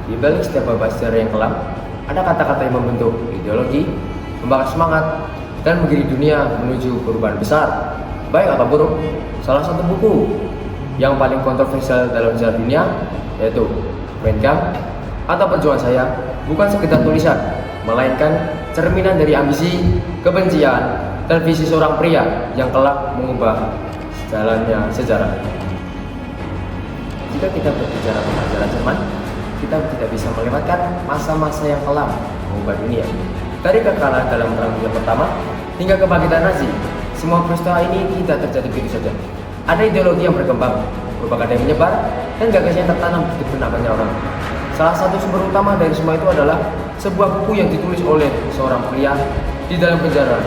Di balik setiap babak sejarah yang kelam, ada kata-kata yang membentuk ideologi, membakar semangat, dan menggiring dunia menuju perubahan besar. Baik atau buruk, salah satu buku yang paling kontroversial dalam sejarah dunia yaitu Mein Kampf atau Perjuangan Saya bukan sekedar tulisan, melainkan cerminan dari ambisi, kebencian, dan visi seorang pria yang kelak mengubah jalannya sejarah. Jika kita berbicara tentang sejarah Jerman, kita tidak bisa melewatkan masa-masa yang kelam mengubah dunia. Dari kekalahan dalam Perang Dunia Pertama hingga kebangkitan Nazi, semua peristiwa ini tidak terjadi begitu saja. Ada ideologi yang berkembang, propaganda yang menyebar, dan gagasan yang tertanam di benak banyak orang. Salah satu sumber utama dari semua itu adalah sebuah buku yang ditulis oleh seorang pria di dalam penjara,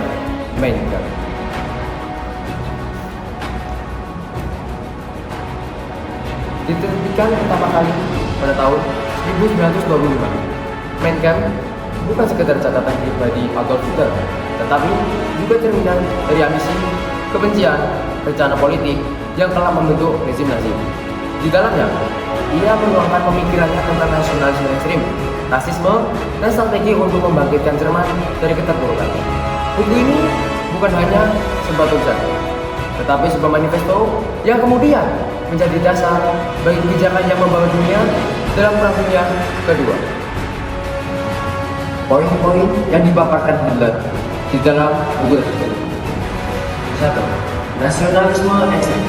Mein Kampf. Diterbitkan pertama kali pada tahun 1925. Mein Kampf bukan sekedar catatan pribadi Adolf Hitler, tetapi juga cerminan dari ambisi, kebencian, rencana politik yang telah membentuk rezim Nazi. Di dalamnya, ia menuangkan pemikirannya tentang nasionalisme ekstrim, rasisme, dan strategi untuk membangkitkan Jerman dari keterpurukan. Buku ini bukan hanya sebuah tulisan, tetapi sebuah manifesto yang kemudian menjadi dasar bagi kebijakan yang membawa dunia dalam Perang Dunia Kedua. Poin-poin yang dipaparkan Hitler di dalam buku tersebut. 1. Nasionalisme ekstrim.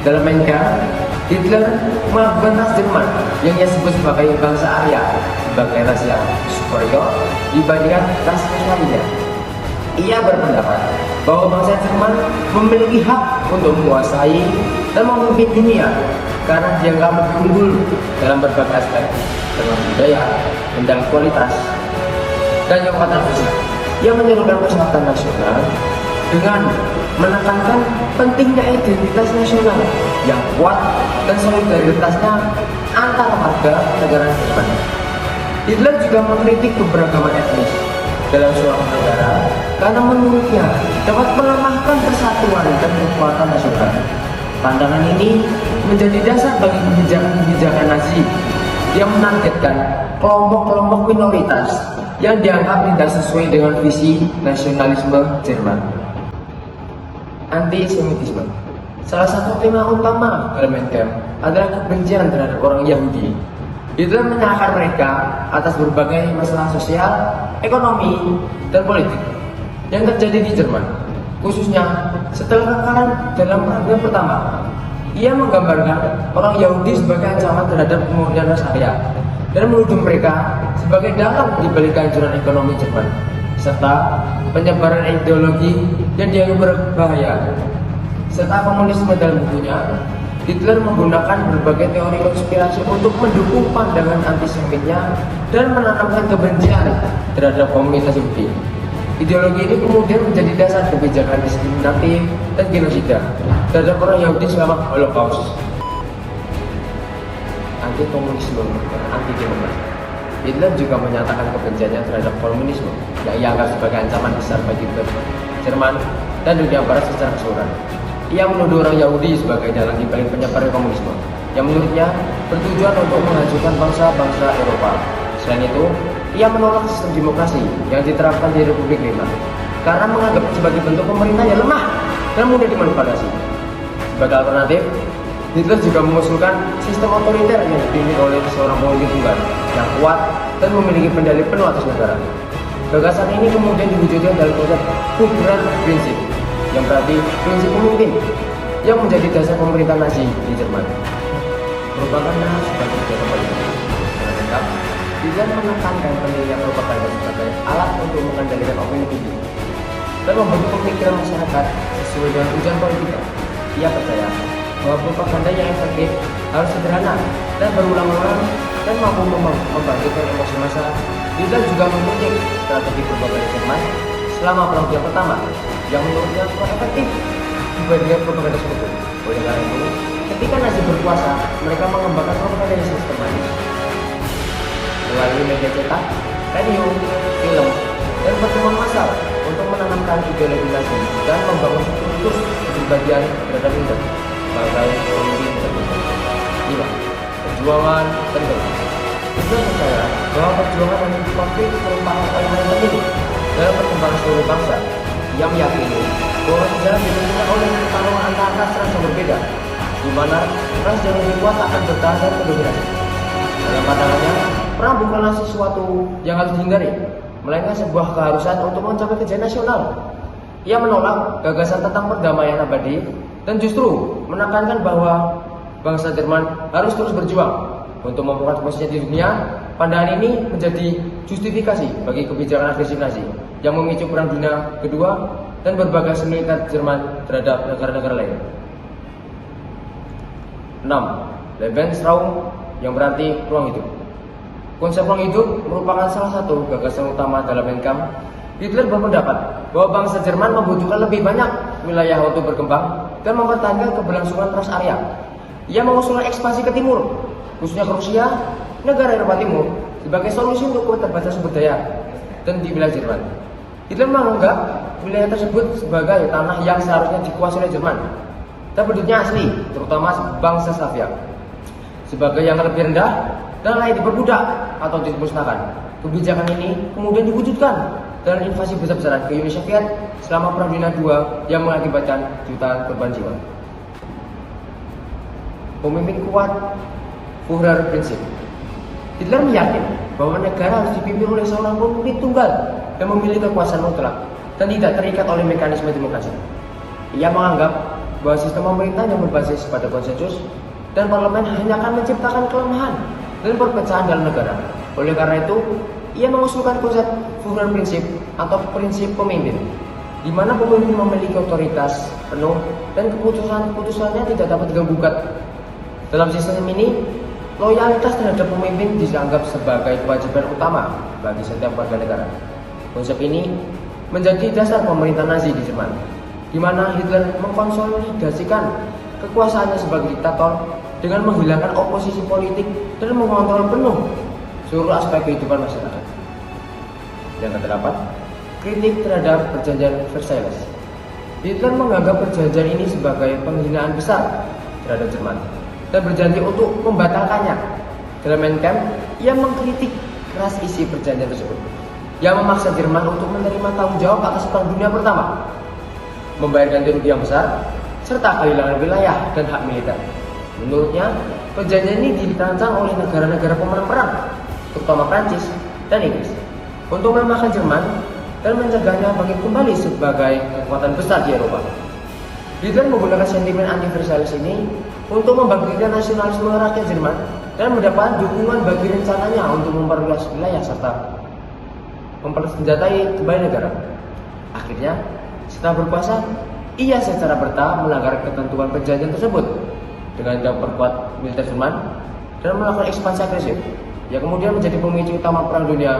Dalam Mein Kampf, Hitler melakukan ras Jerman yang ia sebut sebagai bangsa Arya sebagai ras yang superior dibandingkan ras lainnya. Ia berpendapat bahwa bangsa Jerman memiliki hak untuk menguasai dan memimpin dunia karena dianggap lebih unggul dalam berbagai aspek, dalam budaya, dan kualitas dan kekuatan fisik. Ia menyerukan persatuan nasional dengan menekankan pentingnya identitas nasional yang kuat dan solidaritasnya antara warga negara Jerman. Hitler juga mengkritik keberagaman etnis dalam suatu negara karena menurutnya dapat melemahkan persatuan dan kekuatan nasional. Pandangan ini menjadi dasar bagi kebijakan Nazi yang menargetkan kelompok-kelompok minoritas yang dianggap tidak sesuai dengan visi nasionalisme Jerman. Antisemitisme. Salah satu tema utama dalam Mein Kampf adalah kebencian terhadap orang Yahudi. Hitler menyalahkan mereka atas berbagai masalah sosial, ekonomi, dan politik yang terjadi di Jerman, khususnya setelah kekalahan dalam Perang Dunia Pertama. Ia menggambarkan orang Yahudi sebagai ancaman terhadap kemurnian ras Arya dan menuduh mereka sebagai dalang di balik kehancuran ekonomi Jerman serta penyebaran ideologi yang dianggap berbahaya. Serta komunisme dalam bukunya, Hitler menggunakan berbagai teori konspirasi untuk mendukung pandangan antisemitnya dan menanamkan kebencian terhadap komunitas Yahudi. Ideologi ini kemudian menjadi dasar kebijakan diskriminatif dan genosida terhadap orang Yahudi selama Holocaust. Anti-komunisme dan anti-demokrasi. Hitler juga menyatakan kebenciannya terhadap komunisme yang ia anggap sebagai ancaman besar bagi Jerman dan dunia barat secara keseluruhan. Ia menuduh orang Yahudi sebagai dalang di balik penyebaran komunisme yang menurutnya bertujuan untuk menghancurkan bangsa-bangsa Eropa. Selain itu, ia menolak sistem demokrasi yang diterapkan di Republik Weimar karena menganggap sebagai bentuk pemerintah yang lemah dan mudah dimanipulasi. Sebagai alternatif, Hitler juga mengusulkan sistem otoriter yang dipimpin oleh seorang pemimpin tunggal yang kuat dan memiliki kendali penuh atas negara. Gagasan ini kemudian diwujudkan dalam konsep Führerprinzip yang berarti prinsip pemimpin yang menjadi dasar pemerintah Nazi di Jerman. Propaganda sebagai kegiatan politik. Dengan lengkap, Hitler menekankan pentingnya propaganda sebagai alat untuk mengendalikan opini publik dan membentuk pemikiran masyarakat sesuai dengan tujuan politiknya. Ia percaya bahwa propaganda yang efektif harus sederhana dan berulang-ulang dan mampu membangkitkan emosi massa. Hitler juga mengutip strategi propaganda Jerman selama Perang Dunia Pertama yang menurutnya kurang efektif dibandingkan propaganda sekutu. Oleh karena itu, ketika Nazi berkuasa, mereka mengembangkan propaganda yang sistematis melalui media cetak, radio, film, dan pertemuan massal untuk menanamkan ideologi Nazi dan membangun kultus kepribadian terhadap Hitler sebagai pemimpin tertentu. 5. Perjuangan dan demokrasi. Hitler percaya bahwa perjuangan dan konflik merupakan elemen penting dalam perkembangan seluruh bangsa. Ia meyakini bahwa sejarah ditentukan oleh pertarungan antara ras yang berbeda, di mana ras yang lebih kuat akan bertahan dan mendominasi. Dalam pandangannya, perang bukanlah sesuatu yang harus dihindari, melainkan sebuah keharusan untuk mencapai kejayaan nasional. Ia menolak gagasan tentang perdamaian abadi dan justru menekankan bahwa bangsa Jerman harus terus berjuang untuk memperkuat posisinya di dunia. Pandangan ini menjadi justifikasi bagi kebijakan agresif Nazi yang memicu Perang Dunia Kedua dan berbagai militer Jerman terhadap negara-negara lain. 6. Lebensraum, yang berarti ruang hidup. Konsep ruang hidup merupakan salah satu gagasan utama dalam Mein Kampf. Hitler berpendapat bahwa bangsa Jerman membutuhkan lebih banyak wilayah untuk berkembang dan mempertahankan keberlangsungan ras Arya. Ia mengusulkan ekspansi ke timur, khususnya ke Rusia, negara Eropa Timur, sebagai solusi untuk keterbatasan sumber daya dan di wilayah Jerman. Hitler menganggap wilayah tersebut sebagai tanah yang seharusnya dikuasai oleh Jerman dan penduduknya asli, terutama bangsa Slavia, sebagai yang lebih rendah dan layak diperbudak atau dimusnahkan. Kebijakan ini kemudian diwujudkan dalam invasi besar-besaran ke Uni Soviet selama Perang Dunia II yang mengakibatkan jutaan korban jiwa. Pemimpin kuat, Führer prinsip. Hitler meyakini bahwa negara harus dipimpin oleh seorang pemimpin tunggal yang memiliki kekuasaan mutlak dan tidak terikat oleh mekanisme demokrasi. Ia menganggap bahwa sistem pemerintahan yang berbasis pada konsensus dan parlemen hanya akan menciptakan kelemahan dan perpecahan dalam negara. Oleh karena itu, ia mengusulkan konsep Führer prinsip atau prinsip pemimpin, di mana pemimpin memiliki otoritas penuh dan keputusannya tidak dapat diganggu-gugat. Dalam sistem ini, loyalitas terhadap pemimpin dianggap sebagai kewajiban utama bagi setiap warga negara. Konsep ini menjadi dasar pemerintah Nazi di Jerman, di mana Hitler mengkonsolidasikan kekuasaannya sebagai diktator dengan menghilangkan oposisi politik dan mengontrol penuh seluruh aspek kehidupan masyarakat. Yang ke-8, kritik terhadap perjanjian Versailles. Hitler menganggap perjanjian ini sebagai penghinaan besar terhadap Jerman dan berjanji untuk membatalkannya. Dalam Mein Kampf, ia mengkritik keras isi perjanjian tersebut yang memaksa Jerman untuk menerima tanggung jawab atas Perang Dunia Pertama, membayar ganti rugi yang besar, serta kehilangan wilayah dan hak militer. Menurutnya, perjanjian ini dirancang oleh negara-negara pemenang perang, terutama Prancis dan Inggris, untuk melemahkan Jerman dan mencegahnya bangkit kembali sebagai kekuatan besar di Eropa. Hitler menggunakan sentimen anti-Versailles ini untuk membangkitkan nasionalisme rakyat Jerman dan mendapat dukungan bagi rencananya untuk memperluas wilayah serta mempersenjatai kembali negara. Akhirnya, setelah berkuasa, ia secara bertahap melanggar ketentuan perjanjian tersebut dengan memperkuat militer Jerman dan melakukan ekspansi agresif yang kemudian menjadi pemicu utama Perang Dunia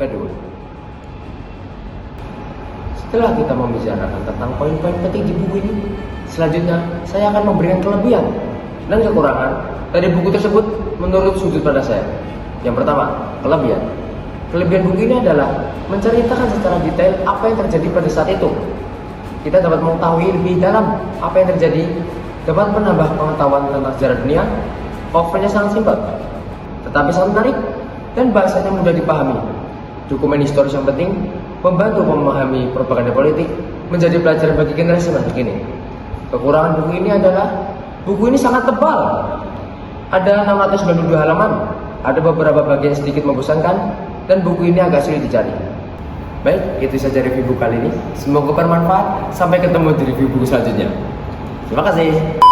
Kedua. Setelah kita membicarakan tentang poin-poin penting di buku ini, selanjutnya saya akan memberikan kelebihan dan kekurangan dari buku tersebut menurut sudut pandang saya. Yang pertama, kelebihan. Kelebihan buku ini adalah menceritakan secara detail apa yang terjadi pada saat itu. Kita dapat mengetahui lebih dalam apa yang terjadi, dapat menambah pengetahuan tentang sejarah dunia. Covernya sangat simpel, tetapi sangat menarik dan bahasanya mudah dipahami. Dokumen historis yang penting membantu memahami propaganda politik menjadi pelajaran bagi generasi masa kini. Kekurangan buku ini adalah buku ini sangat tebal. Ada 692 halaman, ada beberapa bagian sedikit membosankan, dan buku ini agak sulit dicari. Baik, itu saja review buku kali ini. Semoga bermanfaat. Sampai ketemu di review buku selanjutnya. Terima kasih.